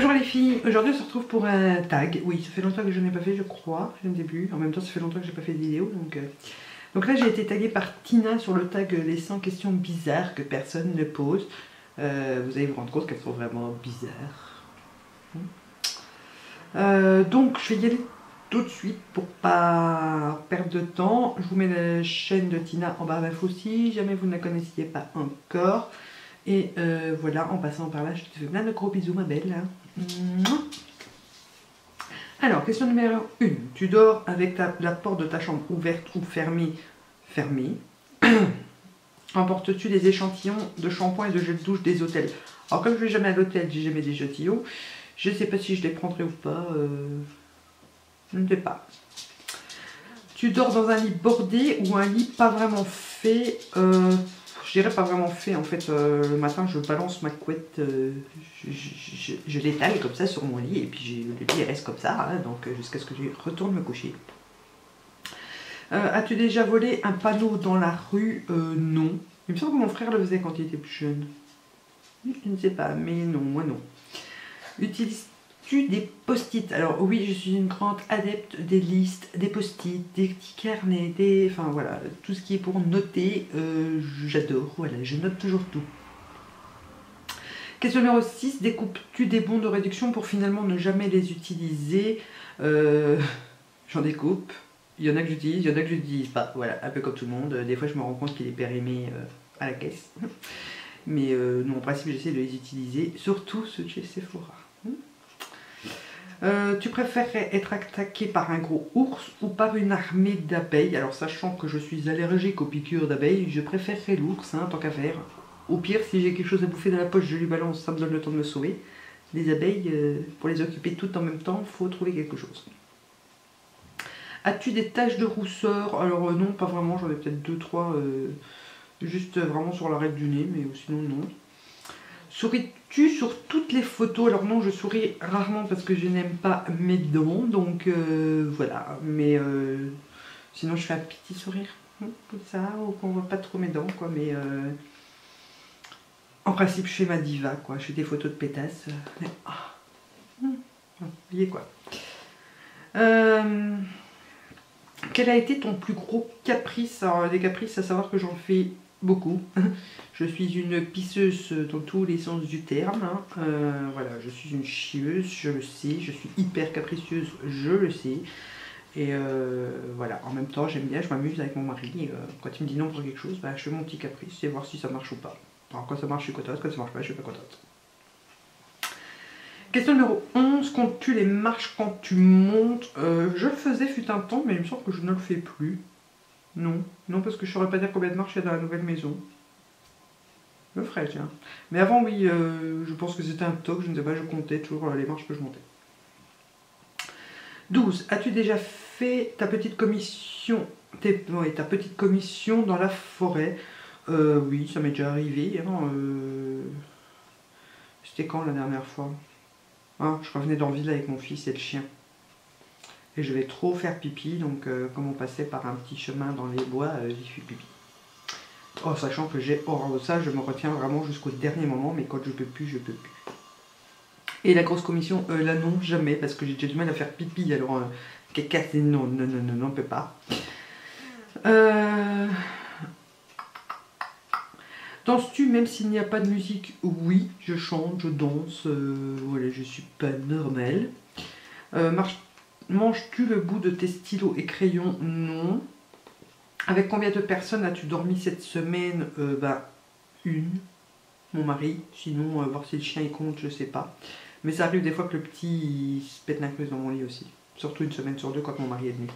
Bonjour les filles, aujourd'hui on se retrouve pour un tag. Oui, ça fait longtemps que je n'ai pas fait, je crois, je ne sais plus. En même temps, ça fait longtemps que je n'ai pas fait de vidéo. Donc là, j'ai été taguée par Tina sur le tag les 100 questions bizarres que personne ne pose. Vous allez vous rendre compte qu'elles sont vraiment bizarres. Donc je vais y aller tout de suite pour pas perdre de temps. Je vous mets la chaîne de Tina en barre d'infos si jamais vous ne la connaissiez pas encore. Et voilà, en passant par là, je te fais plein de gros bisous ma belle. Alors, question numéro 1. Tu dors avec la porte de ta chambre ouverte ou fermée? Fermée. Emportes-tu des échantillons de shampoing et de gel de douche des hôtels? Alors comme je vais jamais à l'hôtel, j'ai jamais des échantillons. Je ne sais pas si je les prendrai ou pas. Je ne sais pas. Tu dors dans un lit bordé ou un lit pas vraiment fait? Je dirais pas vraiment fait. En fait, le matin, je balance ma couette, je l'étale comme ça sur mon lit et puis le lit reste comme ça, hein, donc jusqu'à ce que je retourne me coucher. As-tu déjà volé un panneau dans la rue? Non. Il me semble que mon frère le faisait quand il était plus jeune. Je ne sais pas, mais non, moi non. Utilises-tu des post-it? Alors oui, je suis une grande adepte des listes, des post-it, des petits carnets, enfin voilà, tout ce qui est pour noter, j'adore, voilà, je note toujours tout. Question numéro 6, découpes-tu des bons de réduction pour finalement ne jamais les utiliser? J'en découpe. Il y en a que j'utilise, il y en a que je n'utilise pas. Voilà, un peu comme tout le monde. Des fois, je me rends compte qu'il est périmé à la caisse. Mais non, en principe, j'essaie de les utiliser, surtout ceux de chez Sephora. Tu préférerais être attaqué par un gros ours ou par une armée d'abeilles? Alors, sachant que je suis allergique aux piqûres d'abeilles, je préférerais l'ours, hein, tant qu'à faire. Au pire, si j'ai quelque chose à bouffer dans la poche, je lui balance, ça me donne le temps de me sauver. Les abeilles, pour les occuper toutes en même temps, il faut trouver quelque chose. As-tu des taches de rousseur? Alors non, pas vraiment, j'en ai peut-être 2-3, juste vraiment sur l'arête du nez, mais sinon non. Souris-tu sur toutes les photos? Alors non, je souris rarement parce que je n'aime pas mes dents, donc voilà. Mais sinon je fais un petit sourire, comme ça, ou qu'on voit pas trop mes dents, quoi, mais... En principe, je fais ma diva, quoi. Je fais des photos de pétasses. Vous voyez, quoi. Quel a été ton plus gros caprice? Alors, des caprices, à savoir que j'en fais beaucoup. Je suis une pisseuse dans tous les sens du terme. Hein. Voilà, je suis une chieuse, je le sais. Je suis hyper capricieuse, je le sais. Et voilà, en même temps, j'aime bien, je m'amuse avec mon mari. Quand il me dit non pour quelque chose, bah, je fais mon petit caprice et voir si ça marche ou pas. Alors, quand ça marche, je suis contente. Quand ça marche pas, je suis pas contente. Question numéro 11. Comptes-tu les marches quand tu montes? Je le faisais fut un temps, mais il me semble que je ne le fais plus. Non, non, parce que je ne saurais pas dire combien de marches il y a dans la nouvelle maison. Je le ferais, tiens. Mais avant, oui, je pense que c'était un toc, je ne sais pas, je comptais toujours les marches que je montais. 12. As-tu déjà fait ta petite commission, ta petite commission dans la forêt? Oui, ça m'est déjà arrivé. Hein, c'était quand la dernière fois? Ah, je revenais dans ville avec mon fils et le chien. Et je vais trop faire pipi, donc comme on passait par un petit chemin dans les bois, j'y suis pipi. Oh, sachant que j'ai horreur de ça, je me retiens vraiment jusqu'au dernier moment, mais quand je peux plus, je peux plus. Et la grosse commission, là non, jamais, parce que j'ai déjà du mal à faire pipi, alors caca, c'est non, non, non, non, non, on peut pas. Danses-tu même s'il n'y a pas de musique? Oui, je chante, je danse, voilà, je suis pas normale. Manges-tu le bout de tes stylos et crayons? Non. Avec combien de personnes as-tu dormi cette semaine? Une, mon mari. Sinon, voir si le chien il compte, je sais pas. Mais ça arrive des fois que le petit il se pète l'incluse dans mon lit aussi. Surtout une semaine sur deux quand mon mari est venu.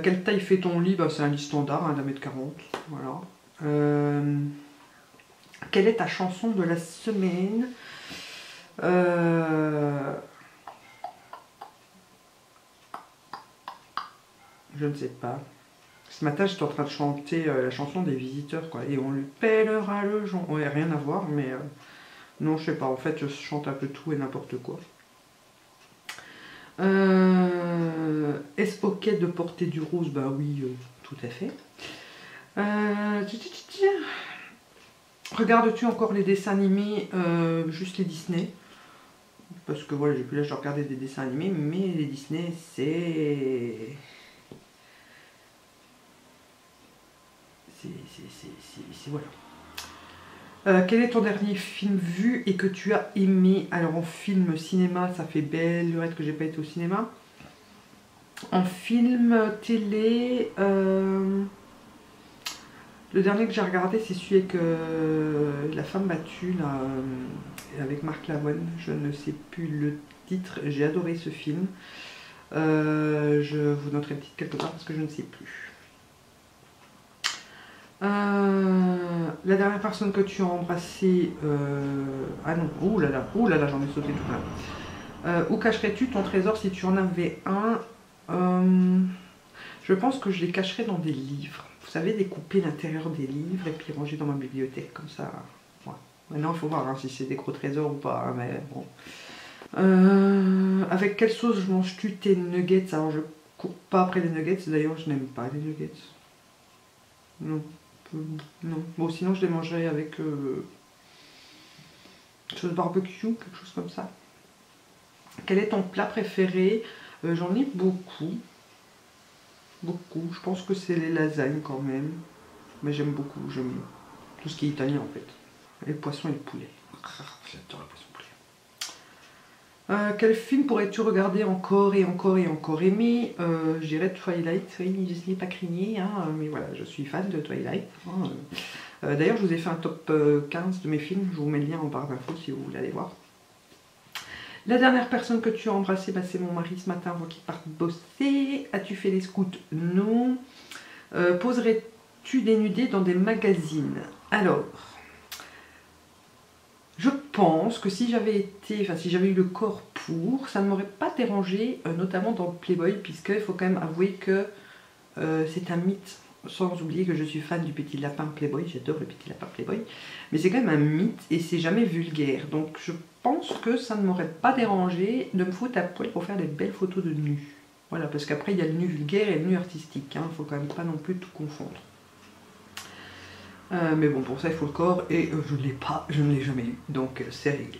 Quelle taille fait ton lit? C'est un lit standard, hein, d'1m40. Voilà. Quelle est ta chanson de la semaine? Je ne sais pas. Ce matin, j'étais en train de chanter la chanson des visiteurs, quoi. Et on lui pèlera le jonc. Ouais, rien à voir, mais non, je sais pas. En fait, je chante un peu tout et n'importe quoi. Est-ce ok de porter du rose? Bah oui, tout à fait. Regardes-tu encore les dessins animés, juste les Disney? parce que voilà, j'ai plus l'âge de regarder des dessins animés, mais les Disney, c'est voilà. Quel est ton dernier film vu et que tu as aimé? Alors en film cinéma, ça fait belle lurette que j'ai pas été au cinéma. En film télé, le dernier que j'ai regardé, c'est celui avec la femme battue, là, avec Marc Lavoine. Je ne sais plus le titre. J'ai adoré ce film. Je vous noterai le titre quelque part parce que je ne sais plus. La dernière personne que tu as embrassée, ah non, ouh là là, j'en ai sauté tout plein. Où cacherais-tu ton trésor si tu en avais un? Je pense que je les cacherais dans des livres. Vous savez, découper l'intérieur des livres et puis ranger dans ma bibliothèque comme ça. Ouais. Maintenant, il faut voir hein, si c'est des gros trésors ou pas, hein, mais bon. Avec quelle sauce manges-tu tes nuggets? Alors, je cours pas après les nuggets. D'ailleurs, je n'aime pas les nuggets. Non. Non. Bon, sinon, je les mangerais avec chose barbecue, quelque chose comme ça. Quel est ton plat préféré? J'en ai beaucoup. Beaucoup. Je pense que c'est les lasagnes quand même. Mais j'aime beaucoup. J'aime tout ce qui est italien en fait. Et le poisson et le poulet. J'adore le poisson poulet. Quel film pourrais-tu regarder encore et encore et encore aimer? Je dirais Twilight. Oui, je ne sais pas crigner, hein, mais voilà, je suis fan de Twilight. Hein. D'ailleurs, je vous ai fait un top 15 de mes films. Je vous mets le lien en barre d'infos si vous voulez aller voir. La dernière personne que tu as embrassée, bah, c'est mon mari ce matin avant qu'il parte bosser. As-tu fait les scouts? Non. Poserais-tu des nudés dans des magazines? Alors, je pense que si j'avais été, enfin si j'avais eu le corps pour, ça ne m'aurait pas dérangé, notamment dans le Playboy, puisqu'il faut quand même avouer que c'est un mythe. Sans oublier que je suis fan du petit lapin Playboy, j'adore le petit lapin Playboy, mais c'est quand même un mythe et c'est jamais vulgaire. Donc je pense que ça ne m'aurait pas dérangé de me foutre à poil pour faire des belles photos de nu. Voilà, parce qu'après il y a le nu vulgaire et le nu artistique, hein, faut quand même pas non plus tout confondre. Mais bon, pour ça il faut le corps et je ne l'ai pas, je ne l'ai jamais eu, donc c'est réglé.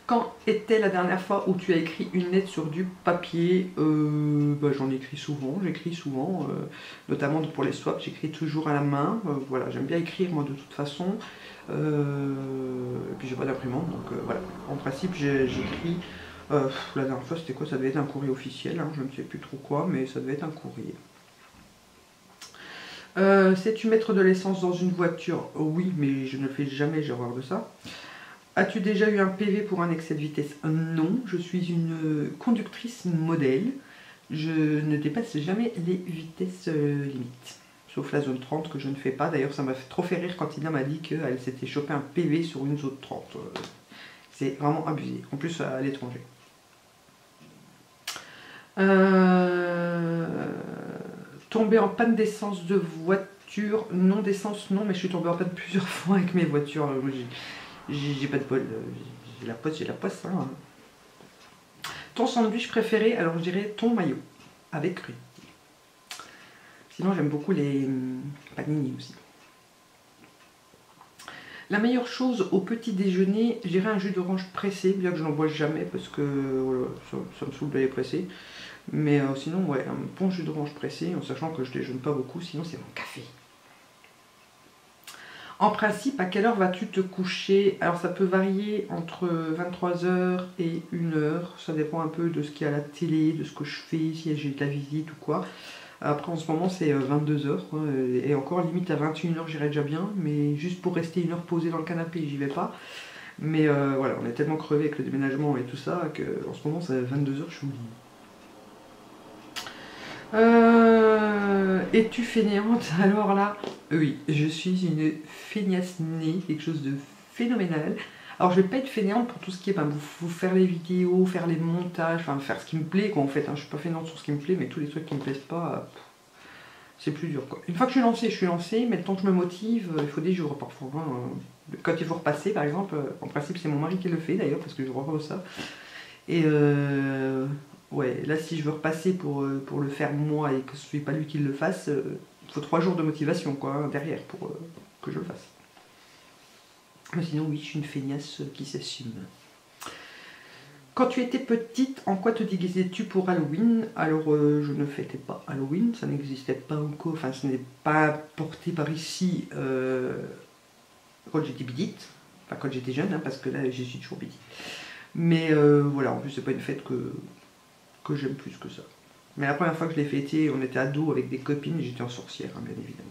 Quand était la dernière fois où tu as écrit une lettre sur du papier? Bah, j'en écris souvent, j'écris souvent, notamment pour les swaps, j'écris toujours à la main. Voilà, j'aime bien écrire moi de toute façon. Et puis j'ai pas d'imprimante, donc voilà. En principe, j'écris. La dernière fois, c'était quoi? Ça devait être un courrier officiel, hein, je ne sais plus trop quoi, mais ça devait être un courrier. Sais-tu mettre de l'essence dans une voiture? Oui, mais je ne fais jamais, j'ai horreur de ça. As-tu déjà eu un PV pour un excès de vitesse? Non, je suis une conductrice modèle. Je ne dépasse jamais les vitesses limites. Sauf la zone 30 que je ne fais pas. D'ailleurs, ça m'a trop fait rire quand Ina m'a dit qu'elle s'était chopé un PV sur une zone 30. C'est vraiment abusé. En plus, à l'étranger. Tomber en panne d'essence de voiture? Non, d'essence, non, mais je suis tombée en panne plusieurs fois avec mes voitures. J'ai pas de bol, j'ai la poisse. Hein. Ton sandwich préféré? Alors je dirais ton maillot, avec riz. Sinon j'aime beaucoup les panini aussi. La meilleure chose au petit déjeuner, je dirais un jus d'orange pressé, bien que je n'en bois jamais parce que voilà, ça me saoule de les presser. Mais sinon, ouais, un bon jus d'orange pressé, en sachant que je déjeune pas beaucoup, sinon c'est mon café. En principe, à quelle heure vas-tu te coucher? Alors ça peut varier entre 23 h et 1 h, ça dépend un peu de ce qu'il y a à la télé, de ce que je fais, si j'ai de la visite ou quoi. Après en ce moment c'est 22 h, et encore limite à 21 h j'irai déjà bien, mais juste pour rester 1 heure posée dans le canapé j'y vais pas. Mais voilà, on est tellement crevé avec le déménagement et tout ça, qu'en ce moment c'est 22 h, je suis au lit. Es-tu fainéante? Alors là, oui, je suis une feignasse née, quelque chose de phénoménal. Alors je vais pas être fainéante pour tout ce qui est, vous faire les vidéos, faire les montages, enfin faire ce qui me plaît quoi en fait. Hein. Je suis pas fainéante sur ce qui me plaît, mais tous les trucs qui me plaisent pas, c'est plus dur quoi. Une fois que je suis lancée, mais le temps que je me motive, il faut des jours parfois. Hein. Quand il faut repasser par exemple, en principe c'est mon mari qui le fait d'ailleurs, parce que je revois ça. Et ouais, là si je veux repasser pour le faire moi et que ce soit pas lui qui le fasse, il faut 3 jours de motivation quoi, hein, derrière pour que je le fasse. Mais sinon oui, je suis une feignasse qui s'assume. Quand tu étais petite, en quoi te déguisais-tu pour Halloween? Alors, je ne fêtais pas Halloween, ça n'existait pas encore, enfin, ce n'est pas porté par ici quand j'étais petite, enfin, quand j'étais jeune, hein, parce que là, je suis toujours petite. Mais voilà, en plus, c'est pas une fête que j'aime plus que ça. Mais la première fois que je l'ai fêté, on était ados avec des copines et j'étais en sorcière, hein, bien évidemment.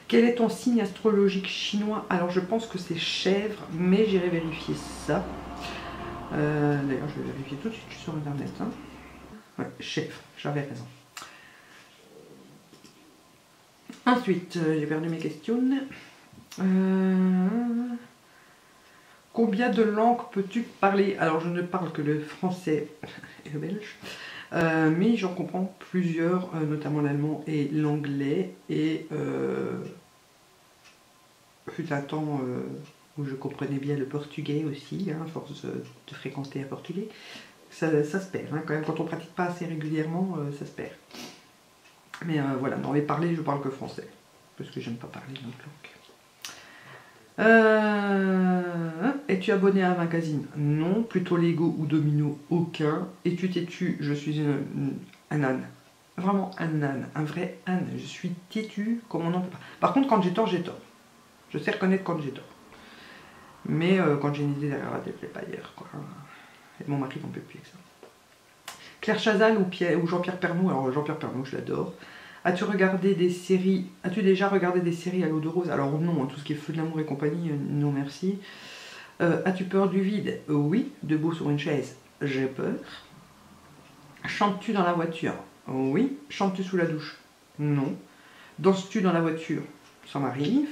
Quel est ton signe astrologique chinois? Alors, je pense que c'est chèvre, mais j'irai vérifier ça. D'ailleurs, je vais vérifier tout de suite sur internet. Hein. Ouais, chèvre, j'avais raison. Ensuite, j'ai perdu mes questions. Combien de langues peux-tu parler? Alors, je ne parle que le français et le belge. Mais j'en comprends plusieurs, notamment l'allemand et l'anglais. Et fut un temps où je comprenais bien le portugais aussi, hein, à force de fréquenter un portugais. Ça se perd, hein, quand même, quand on ne pratique pas assez régulièrement, ça se perd. Mais voilà, non, mais parler, je parle que français, parce que j'aime pas parler une autre langue. Es-tu abonné à un magazine? Non. Plutôt Lego ou Domino? Aucun. Es-tu têtu? Je suis un âne. Vraiment un âne, un vrai âne. Je suis têtu comme on n'en peut pas. Par contre, quand j'ai tort, j'ai tort. Je sais reconnaître quand j'ai tort. Mais quand j'ai une idée derrière la tête, je ne l'ai pas hier, quoi. Et mon mari n'en peut plus avec ça. Claire Chazal ou Jean-Pierre Pernaut? Alors Jean-Pierre Pernaut, je l'adore. As-tu regardé des séries? As-tu déjà regardé des séries à l'eau de rose? Alors non, tout ce qui est Feu de l'amour et compagnie, non merci. As-tu peur du vide? Oui. Debout sur une chaise, j'ai peur. Chantes-tu dans la voiture? Oui. Chantes-tu sous la douche? Non. Danses-tu dans la voiture? Ça m'arrive.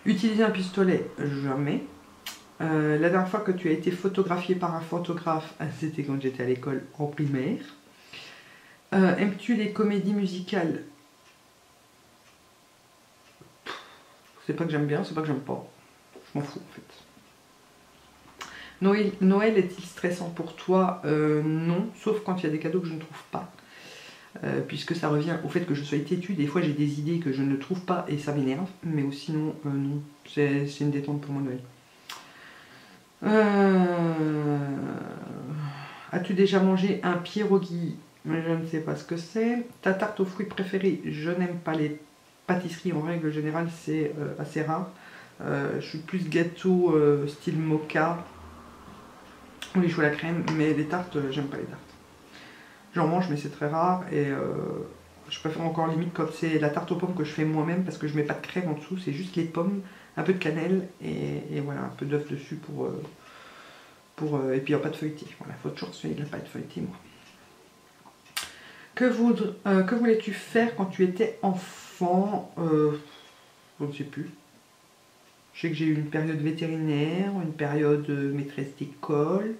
Utiliser un pistolet? Jamais. La dernière fois que tu as été photographié par un photographe, c'était quand j'étais à l'école en primaire. Aimes-tu les comédies musicales? C'est pas que j'aime bien, c'est pas que j'aime pas. Je m'en fous en fait. Noël est-il stressant pour toi? Non, sauf quand il y a des cadeaux que je ne trouve pas. Puisque ça revient au fait que je sois têtue. Des fois j'ai des idées que je ne trouve pas et ça m'énerve. Mais sinon, non. C'est une détente pour moi Noël. As-tu déjà mangé un pierogi? Je ne sais pas ce que c'est. Ta tarte aux fruits préférée? Je n'aime pas les pâtisseries en règle générale, c'est assez rare. Je suis plus gâteau style mocha ou les choux à la crème, mais les tartes, j'aime pas les tartes. J'en mange, mais c'est très rare et je préfère encore limite quand c'est la tarte aux pommes que je fais moi-même parce que je mets pas de crème en dessous, c'est juste les pommes, un peu de cannelle et voilà, un peu d'œuf dessus et puis il n'y a pas de feuilleté. Voilà, il faut toujours se faire de la pâte feuilletée, moi. Que voulais-tu faire quand tu étais enfant? Je ne sais plus. Je sais que j'ai eu une période vétérinaire, une période maîtresse d'école.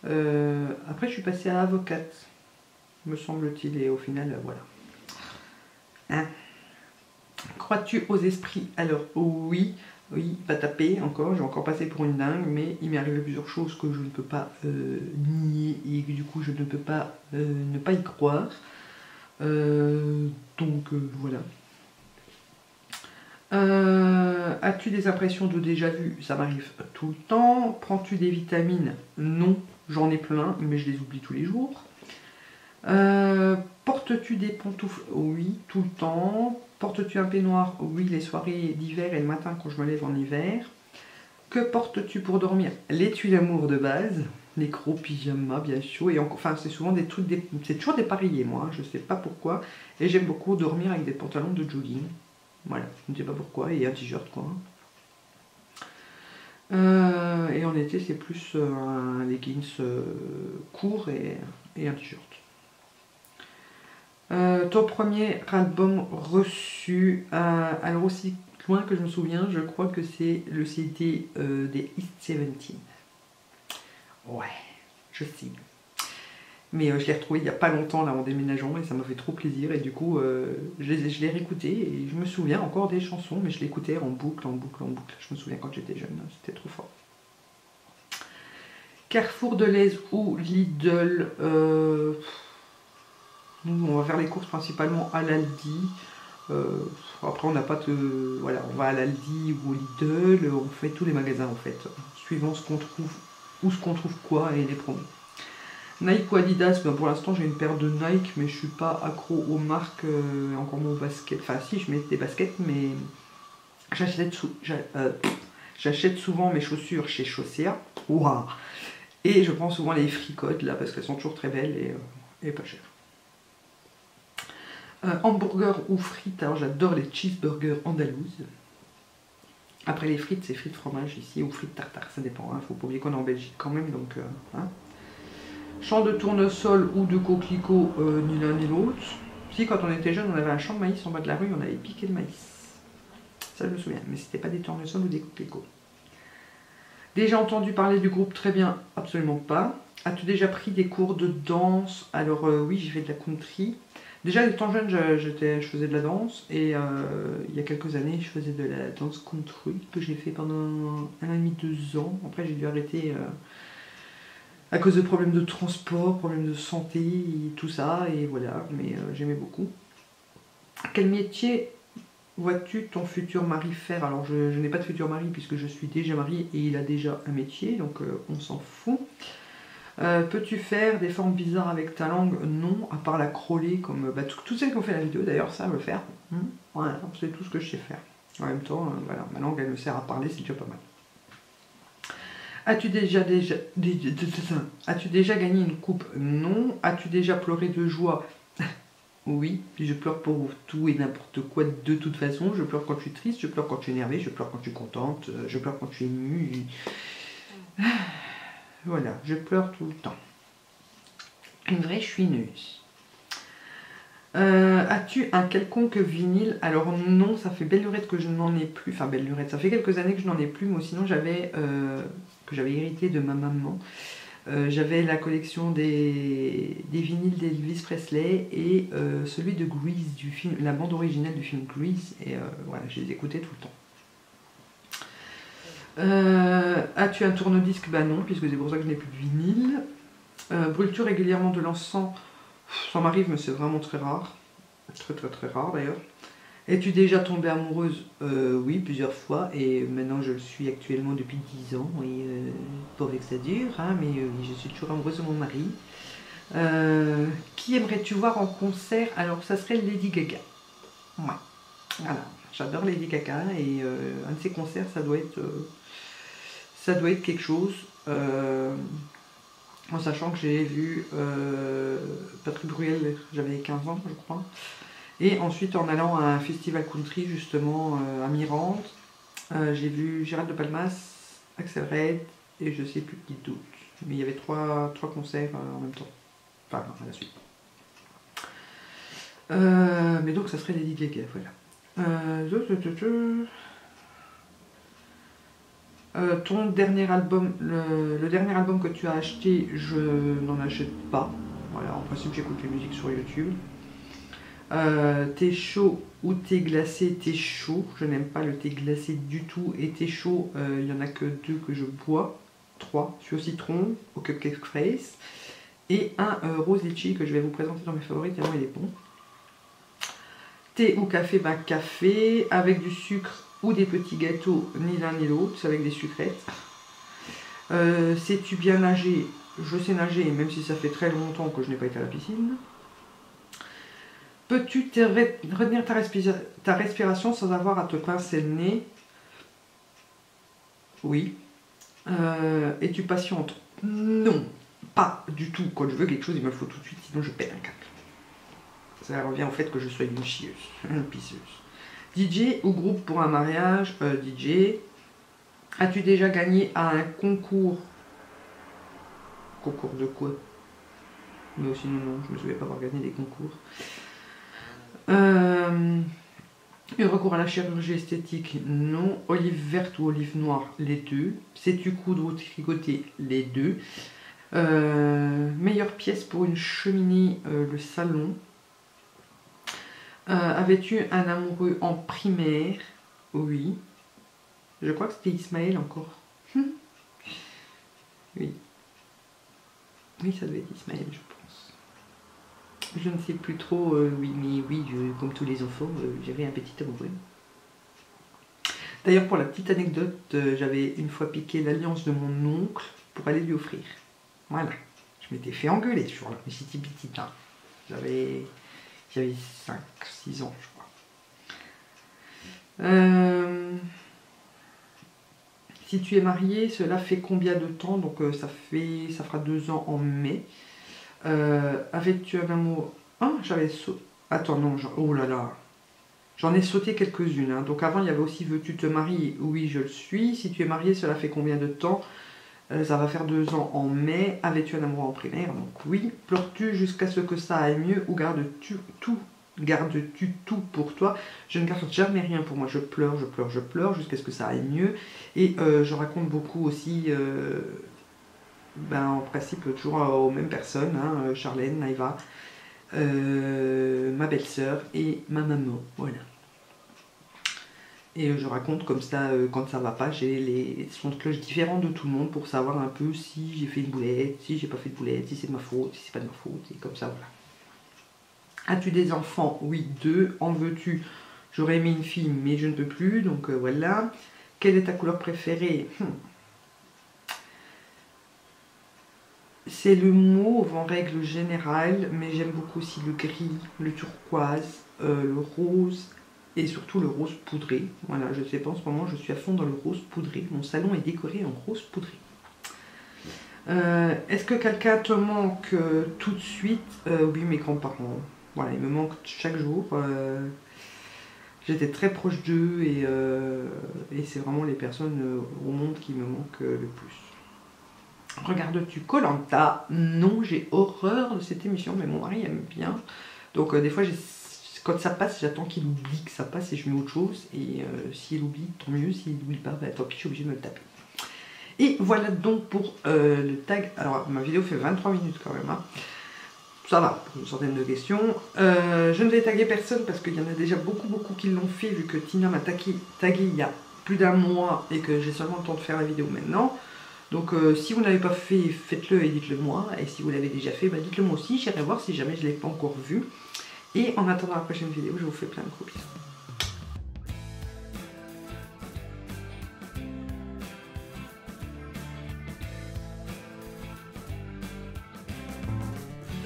Après, je suis passée à avocate, me semble-t-il, et au final, voilà. Hein? Crois-tu aux esprits? Alors, oui, pas taper encore, j'ai encore passé pour une dingue, mais il m'est arrivé plusieurs choses que je ne peux pas nier et que du coup je ne peux pas ne pas y croire. Donc voilà. As-tu des impressions de déjà vu? Ça m'arrive tout le temps. Prends-tu des vitamines? Non, j'en ai plein, mais je les oublie tous les jours. Portes-tu des pantoufles? Oui, tout le temps. Portes-tu un peignoir? Oui, les soirées d'hiver et le matin quand je me lève en hiver. Que portes-tu pour dormir? Les tuiles d'amour de base, les gros pyjamas bien chauds. Et enfin, c'est souvent des trucs, c'est toujours dépareillé, moi, je sais pas pourquoi. Et j'aime beaucoup dormir avec des pantalons de jogging. Voilà, je ne sais pas pourquoi, et un t-shirt quoi. Et en été, c'est plus un leggings court et un t-shirt. Ton premier album reçu, alors aussi loin que je me souviens, je crois que c'est le CD des East 17. Ouais, je sais. Mais je l'ai retrouvé il n'y a pas longtemps là en déménageant et ça m'a fait trop plaisir et du coup je l'ai réécouté et je me souviens encore des chansons mais je l'écoutais en boucle, en boucle, en boucle. Je me souviens quand j'étais jeune, c'était trop fort. Carrefour de Lez ou Lidl, nous on va faire les courses principalement à l'Aldi. Après on n'a pas de... Voilà, on va à l'Aldi ou au Lidl, on fait tous les magasins en fait, suivant ce qu'on trouve où ce qu'on trouve quoi et les promos. Nike ou Adidas, ben pour l'instant j'ai une paire de Nike, mais je suis pas accro aux marques, encore moins aux baskets. Enfin si, je mets des baskets, mais j'achète souvent mes chaussures chez Chaussea. Waouh. Et je prends souvent les fricotes là, parce qu'elles sont toujours très belles et pas chères. Hamburger ou frites, alors j'adore les cheeseburgers andalouses. Après les frites, c'est frites fromage ici, ou frites tartare, ça dépend, hein. Faut pas oublier qu'on est en Belgique quand même, donc... hein. Champ de tournesol ou de coquelicot, ni l'un ni l'autre. Si, quand on était jeune, on avait un champ de maïs en bas de la rue, on avait piqué le maïs. Ça, je me souviens, mais c'était pas des tournesols ou des coquelicots. Déjà entendu parler du groupe Très Bien? Absolument pas. As-tu déjà pris des cours de danse? Alors oui, j'ai fait de la country. Déjà, étant jeune, je faisais de la danse. Et il y a quelques années, je faisais de la danse country que j'ai fait pendant 1 an et demi, 2 ans. Après, j'ai dû arrêter à cause de problèmes de transport, problèmes de santé, et tout ça. Et voilà, mais j'aimais beaucoup. Quel métier vois-tu ton futur mari faire? Alors, je n'ai pas de futur mari puisque je suis déjà mariée et il a déjà un métier, donc on s'en fout. Peux-tu faire des formes bizarres avec ta langue? Non, à part la crawler, comme bah, toutes celles qui ont fait la vidéo d'ailleurs, ça, le faire. Voilà, c'est tout ce que je sais faire. En même temps, voilà, ma langue, elle me sert à parler, c'est déjà pas mal. As-tu déjà gagné une coupe? Non. As-tu déjà pleuré de joie? Oui, puis je pleure pour tout et n'importe quoi de toute façon. Je pleure quand je suis triste, je pleure quand je suis énervée, je pleure quand je suis contente, je pleure quand je suis émue. Voilà, je pleure tout le temps. Une vraie chouineuse. As-tu un quelconque vinyle? Alors non, ça fait belle lurette que je n'en ai plus. Enfin, belle lurette, ça fait quelques années que je n'en ai plus. Moi, sinon, j'avais hérité de ma maman. J'avais la collection des vinyles d'Elvis Presley et celui de Grease, du film, la bande originale du film Grease. Et voilà, je les écoutais tout le temps. As-tu un tourne-disque? Bah non, puisque c'est pour ça que je n'ai plus de vinyle. Brûles-tu régulièrement de l'encens? Ça m'arrive, mais c'est vraiment très rare. Très très très rare d'ailleurs. Es-tu déjà tombée amoureuse? Oui, plusieurs fois. Et maintenant, je le suis actuellement depuis 10 ans. Et pourvu que ça dure, hein, mais oui, je suis toujours amoureuse de mon mari. Qui aimerais-tu voir en concert? Alors, ça serait Lady Gaga. Ouais. Voilà. J'adore Lady Gaga. Et un de ses concerts, ça doit être quelque chose. En sachant que j'ai vu Patrick Bruel, j'avais 15 ans, je crois. Et ensuite, en allant à un festival country, justement, à Mirande, j'ai vu Gérald de Palmas, Axel Red, et je sais plus qui d'autre. Mais il y avait trois concerts en même temps. Enfin, à la suite. Mais donc, ça serait Lady Gaga, voilà. Ton dernier album, le dernier album que tu as acheté, je n'en achète pas. Voilà, en principe, j'écoute les musiques sur YouTube. Thé chaud ou thé glacé? Thé chaud, je n'aime pas le thé glacé du tout. Et thé chaud, il n'y en a que 2 que je bois. 3, celui au citron, au cupcake fraise. Et un rose litchi que je vais vous présenter dans mes favoris tellement il est bon. Thé ou café? Bah café, avec du sucre ou des petits gâteaux, ni l'un ni l'autre, c'est avec des sucrètes. Sais-tu bien nager? Je sais nager, même si ça fait très longtemps que je n'ai pas été à la piscine. Peux-tu retenir ta respiration sans avoir à te pincer le nez? Oui. Es-tu patiente? Non, pas du tout. Quand je veux quelque chose, il me le faut tout de suite, sinon je pète un câble. Ça revient au fait que je sois une chieuse, une pisseuse. DJ ou groupe pour un mariage? DJ. As-tu déjà gagné à un concours? Concours de quoi? Mais aussi non, je me souviens pas avoir gagné des concours. Un recours à la chirurgie esthétique? Non. Olive verte ou olive noire? Les deux. Sais-tu coudre ou tricoter? Les deux. Meilleure pièce pour une cheminée? Le salon. Avais-tu un amoureux en primaire? Oui. Je crois que c'était Ismaël encore. Oui. Oui, ça devait être Ismaël, je pense. Je ne sais plus trop, oui, mais oui, comme tous les enfants, j'avais un petit amoureux. D'ailleurs, pour la petite anecdote, j'avais une fois piqué l'alliance de mon oncle. pour aller lui offrir. Voilà. Je m'étais fait engueuler ce jour-là, mais c'était petite. Hein. J'avais 5-6 ans, je crois. Si tu es marié, cela fait combien de temps? Donc ça fera 2 ans en mai. Avais-tu un amour? Ah, j'avais sauté. Attends, non, oh là là. J'en ai sauté quelques-unes. Hein. Donc avant, il y avait aussi veux-tu te marier? Oui, je le suis. Si tu es marié, cela fait combien de temps? Ça va faire 2 ans en mai. Avais-tu un amour en primaire? Donc oui. Pleures-tu jusqu'à ce que ça aille mieux ou gardes-tu tout pour toi? Je ne garde jamais rien pour moi. Je pleure jusqu'à ce que ça aille mieux. Et je raconte beaucoup aussi, en principe, toujours aux mêmes personnes, hein, Charlène, Naïva, ma belle-sœur et ma maman. Voilà. Et je raconte comme ça, quand ça va pas, j'ai les sons de cloche différents de tout le monde pour savoir un peu si j'ai fait une boulette, si j'ai pas fait de boulette, si c'est de ma faute, si c'est pas de ma faute, et comme ça, voilà. As-tu des enfants? Oui, 2. En veux-tu? J'aurais aimé une fille, mais je ne peux plus, donc voilà. Quelle est ta couleur préférée? C'est le mauve en règle générale, mais j'aime beaucoup aussi le gris, le turquoise, le rose et surtout le rose poudré. Voilà, je sais pas, en ce moment je suis à fond dans le rose poudré. Mon salon est décoré en rose poudré. Est-ce que quelqu'un te manque tout de suite? Oui, mes grands-parents. Voilà, ils me manquent chaque jour. J'étais très proche d'eux et c'est vraiment les personnes au monde qui me manquent le plus. Regardes-tu Koh-Lanta? Non, j'ai horreur de cette émission, mais mon mari aime bien. Donc des fois, quand ça passe, j'attends qu'il oublie que ça passe et je mets autre chose. Et s'il oublie, tant mieux. S'il n'oublie pas, bah, tant pis, je suis obligée de me le taper. Et voilà donc pour le tag. Alors, ma vidéo fait 23 minutes quand même. Hein. Ça va, pour une centaine de questions. Je ne vais taguer personne parce qu'il y en a déjà beaucoup qui l'ont fait, vu que Tina m'a tagué il y a plus d'1 mois et que j'ai seulement le temps de faire la vidéo maintenant. Donc si vous n'avez pas fait, faites-le et dites-le moi. Et si vous l'avez déjà fait, bah, dites-le moi aussi. J'irai voir si jamais je ne l'ai pas encore vu. Et en attendant la prochaine vidéo, je vous fais plein de gros bisous.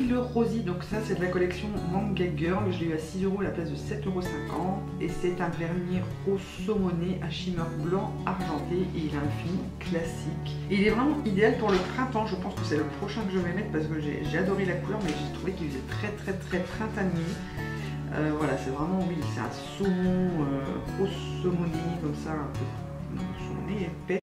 Le Rosy, donc ça c'est de la collection Manga Girl, je l'ai eu à 6 € à la place de 7,50 € et c'est un vernis rose saumoné à shimmer blanc argenté et il a un fini classique. Et il est vraiment idéal pour le printemps, je pense que c'est le prochain que je vais mettre parce que j'ai adoré la couleur mais j'ai trouvé qu'il faisait très printanier. Voilà, c'est vraiment, oui, c'est un saumon rose saumoné comme ça, un peu saumoné épais.